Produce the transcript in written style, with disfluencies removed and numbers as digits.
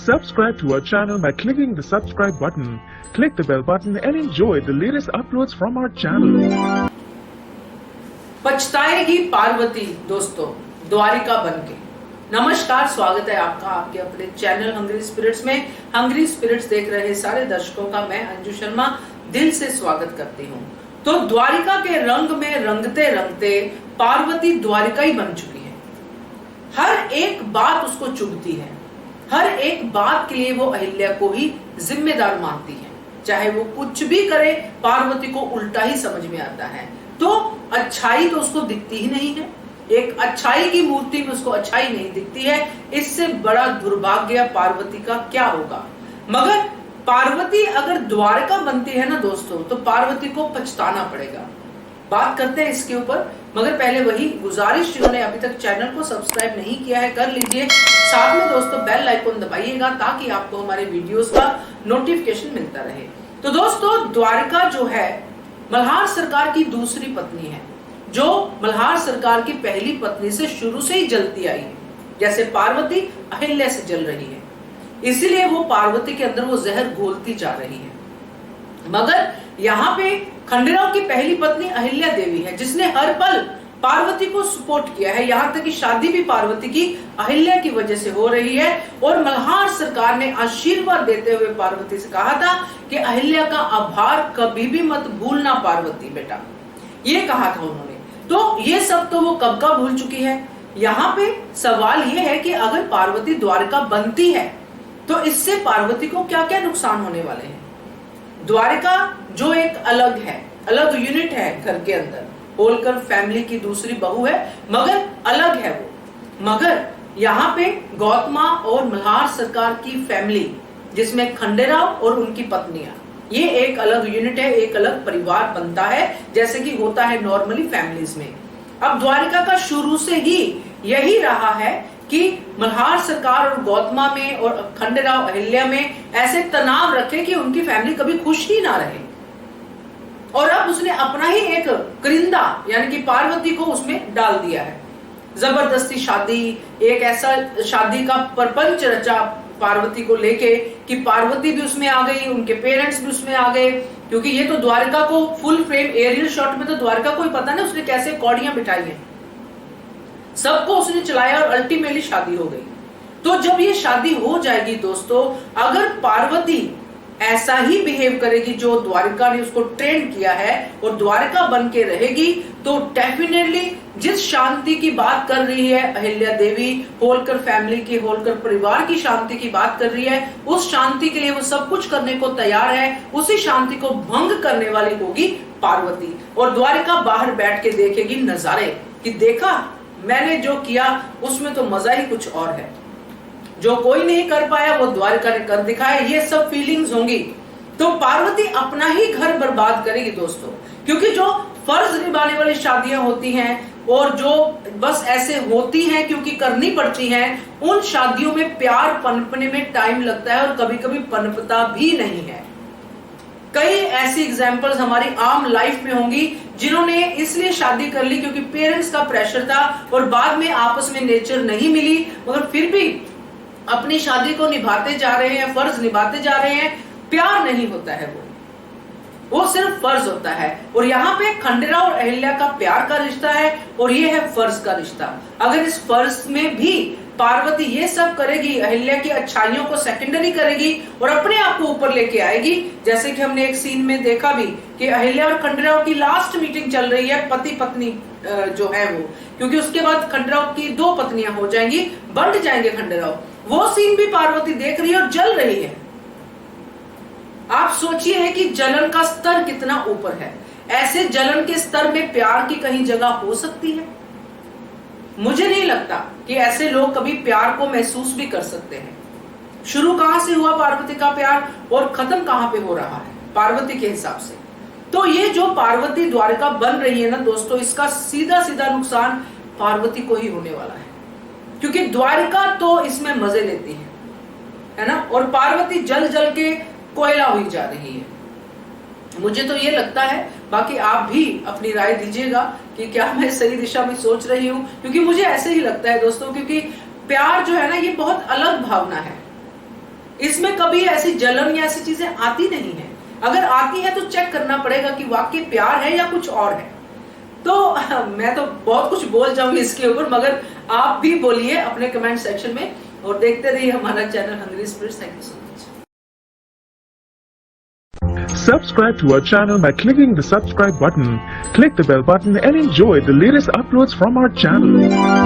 Subscribe to our channel by clicking the subscribe button. Click the bell button and enjoy the latest uploads from our channel. पछताएगी Parvati दोस्तों द्वारिका बनके। नमस्कार, स्वागत है आपका आपके अपने चैनल हंग्री स्पिरिट्स में। हंग्री स्पिरिट्स देख रहे सारे दर्शकों का मैं अंजू शर्मा दिल से स्वागत करती हूँ। तो द्वारिका के रंग में रंगते रंगते पार्वती द्वारिका ही बन चुकी है। हर एक बात उसको चुभती है, हर एक बात के लिए वो अहिल्या को ही जिम्मेदार मानती है। चाहे वो कुछ भी करे पार्वती को उल्टा ही समझ में आता है। तो अच्छाई तो उसको दिखती ही नहीं है, एक अच्छाई की मूर्ति में उसको अच्छाई नहीं दिखती है। इससे बड़ा दुर्भाग्य पार्वती का क्या होगा। मगर पार्वती अगर द्वारका बनती है ना दोस्तों, तो पार्वती को पछताना पड़ेगा। बात करते हैं इसके ऊपर, मगर पहले वही गुजारिश, जिन्होंने अभी तक चैनल को सब्सक्राइब नहीं किया है कर लीजिए। साथ में दोस्तों बेल आइकन दबाइएगा ताकि आपको हमारे वीडियोस का नोटिफिकेशन मिलता रहे। तो दोस्तों द्वारका जो है मल्हार सरकार की दूसरी पत्नी है, जो मल्हार सरकार की पहली पत्नी से शुरू से ही जलती आई है। जैसे पार्वती अहिल्या से जल रही है, इसीलिए वो पार्वती के अंदर वो जहर घोलती जा रही है। मगर यहाँ पे खंडेराव की पहली पत्नी अहिल्या देवी है, जिसने हर पल पार्वती को सपोर्ट किया है। यहाँ तक कि शादी भी पार्वती की अहिल्या की वजह से हो रही है। और मल्हार सरकार ने आशीर्वाद देते हुए पार्वती से कहा था कि अहिल्या का आभार कभी भी मत भूलना पार्वती बेटा, ये कहा था उन्होंने। तो ये सब तो वो कब का भूल चुकी है। यहाँ पे सवाल ये है कि अगर पार्वती द्वारका बनती है तो इससे पार्वती को क्या क्या नुकसान होने वाले हैं। द्वारिका जो एक अलग है, अलग यूनिट है घर के अंदर, होलकर फैमिली की दूसरी बहू है, मगर अलग है वो। मगर यहाँ पे गौतमा और मल्हार सरकार की फैमिली, जिसमें खंडेराव और उनकी पत्नियां, ये एक अलग यूनिट है, एक अलग परिवार बनता है, जैसे कि होता है नॉर्मली फैमिलीज में। अब द्वारिका का शुरू से ही यही रहा है कि मल्हार सरकार और गौतमा में और खंडेराव अहिल्या में ऐसे तनाव रखे कि उनकी फैमिली कभी खुश ही ना रहे। और अब उसने अपना ही एक करिंदा यानी कि पार्वती को उसमें डाल दिया है। जबरदस्ती शादी, एक ऐसा शादी का प्रपंच रचा पार्वती को लेके कि पार्वती भी उसमें आ गई, उनके पेरेंट्स भी उसमें आ गए। क्योंकि ये तो द्वारका को फुल फ्रेम एरियल शॉट में तो द्वारका को ही पता ना उसने कैसे कौड़ियां बिठाई हैं, सबको उसने चलाया और अल्टीमेटली शादी हो गई। तो जब ये शादी हो जाएगी दोस्तों, अगर पार्वती ऐसा ही बिहेव करेगी जो द्वारिका ने उसको ट्रेन किया है और द्वारिका बन के रहेगी, तो डेफिनेटली जिस शांति की बात कर रही है अहिल्या देवी, होलकर फैमिली की, होलकर परिवार की शांति की बात कर रही है, उस शांति के लिए वो सब कुछ करने को तैयार है। उसी शांति को भंग करने वाली होगी पार्वती। और द्वारिका बाहर बैठ के देखेगी नजारे कि देखा मैंने जो किया उसमें तो मजा ही कुछ और है, जो कोई नहीं कर पाया वो द्वारिका ने कर दिखाया। ये सब फीलिंग्स होंगी। तो पार्वती अपना ही घर बर्बाद करेगी दोस्तों, क्योंकि जो फर्ज निभाने वाली शादियां होती हैं और जो बस ऐसे होती हैं क्योंकि करनी पड़ती हैं, उन शादियों में प्यार पनपने में टाइम लगता है और कभी कभी पनपता भी नहीं है। कई ऐसी एग्जाम्पल्स हमारी आम लाइफ में होंगी जिन्होंने इसलिए शादी कर ली क्योंकि पेरेंट्स का प्रेशर था और बाद में आपस में नेचर नहीं मिली, मगर फिर भी अपनी शादी को निभाते जा रहे हैं, फर्ज निभाते जा रहे हैं। प्यार नहीं होता है वो सिर्फ फर्ज होता है। और यहाँ पे खंडेराव और अहिल्या का प्यार का रिश्ता है और ये है फर्ज का रिश्ता। अगर इस फर्ज में भी पार्वती ये सब करेगी, अहिल्या की अच्छाइयों को सेकेंडरी करेगी और अपने आप को ऊपर लेके आएगी, जैसे कि हमने एक सीन में देखा भी कि अहिल्या और खंडेराव की लास्ट मीटिंग चल रही है, पति पत्नी जो है वो, क्योंकि उसके बाद खंडेराव की दो पत्नियां हो जाएंगी, बंट जाएंगे खंडेराव। वो सीन भी पार्वती देख रही है और जल रही है। आप सोचिए कि जलन का स्तर कितना ऊपर है। ऐसे जलन के स्तर में प्यार की कहीं जगह हो सकती है? मुझे नहीं लगता कि ऐसे लोग कभी प्यार को महसूस भी कर सकते हैं। शुरू कहां से हुआ पार्वती का प्यार और खत्म कहां पे हो रहा है पार्वती के हिसाब से। तो ये जो पार्वती द्वारिका बन रही है ना दोस्तों, इसका सीधा सीधा नुकसान पार्वती को ही होने वाला है, क्योंकि द्वारिका तो इसमें मजे लेती है ना, और पार्वती जल जल के कोयला हुई जा रही है। मुझे तो ये लगता है, बाकी आप भी अपनी राय दीजिएगा कि क्या मैं सही दिशा में सोच रही हूँ, क्योंकि मुझे ऐसे ही लगता है दोस्तों। क्योंकि प्यार जो है ना, ये बहुत अलग भावना है। इसमें कभी ऐसी जलन या ऐसी चीजें आती नहीं है। अगर आती है तो चेक करना पड़ेगा कि वाकई प्यार है या कुछ और है। तो मैं तो बहुत कुछ बोल जाऊंगी इसके ऊपर, मगर आप भी बोलिए अपने कमेंट सेक्शन में, और देखते रहिए हमारा channel Hungry Spirits. Thank you so much. Subscribe to our channel by clicking the subscribe button. Click the bell button and enjoy the latest uploads from our channel.